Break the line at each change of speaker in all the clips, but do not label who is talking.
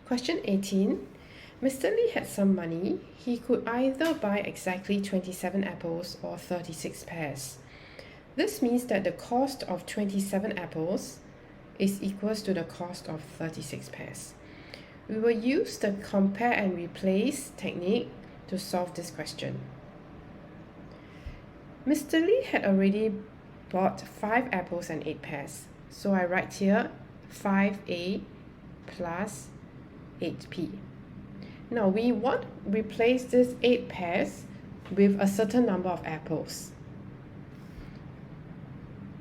Question 18. Mr. Lee had some money. He could either buy exactly 27 apples or 36 pears. This means that the cost of 27 apples is equals to the cost of 36 pears. We will use the compare and replace technique to solve this question. Mr. Lee had already bought 5 apples and 8 pears. So I write here 5a plus 8p. Now we want to replace this 8 pears with a certain number of apples.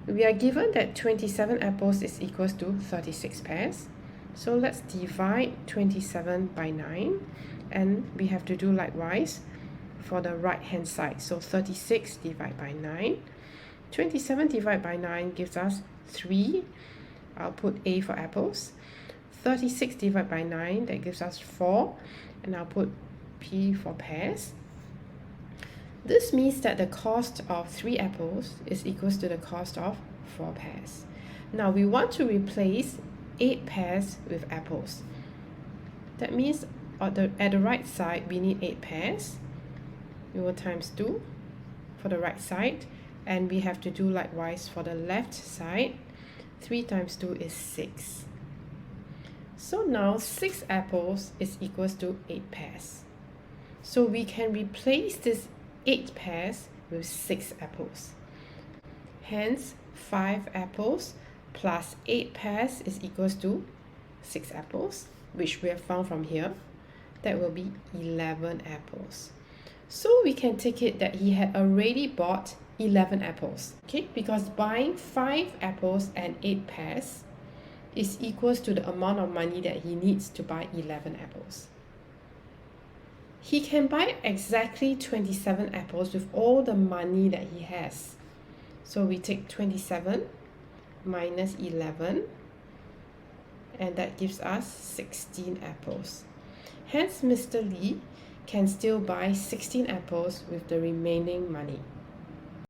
We are given that 27 apples is equals to 36 pears. So let's divide 27 by 9, and we have to do likewise for the right hand side. So 36 divided by 9. 27 divided by 9 gives us 3. I'll put A for apples. 36 divided by 9, that gives us 4. And I'll put P for pears. This means that the cost of 3 apples is equals to the cost of 4 pears. Now we want to replace 8 pears with apples. That means at the right side we need 8 pears. We will times 2 for the right side, and we have to do likewise for the left side. 3 times 2 is 6. So now 6 apples is equals to 8 pears. So we can replace this 8 pears with 6 apples. Hence 5 apples plus 8 pears is equals to 6 apples, which we have found from here. That will be 11 apples. So we can take it that he had already bought 11 apples, okay? Because buying 5 apples and 8 pears is equals to the amount of money that he needs to buy 11 apples. He can buy exactly 27 apples with all the money that he has. So we take 27 minus 11, and that gives us 16 apples. Hence, Mr. Lee can still buy 16 apples with the remaining money.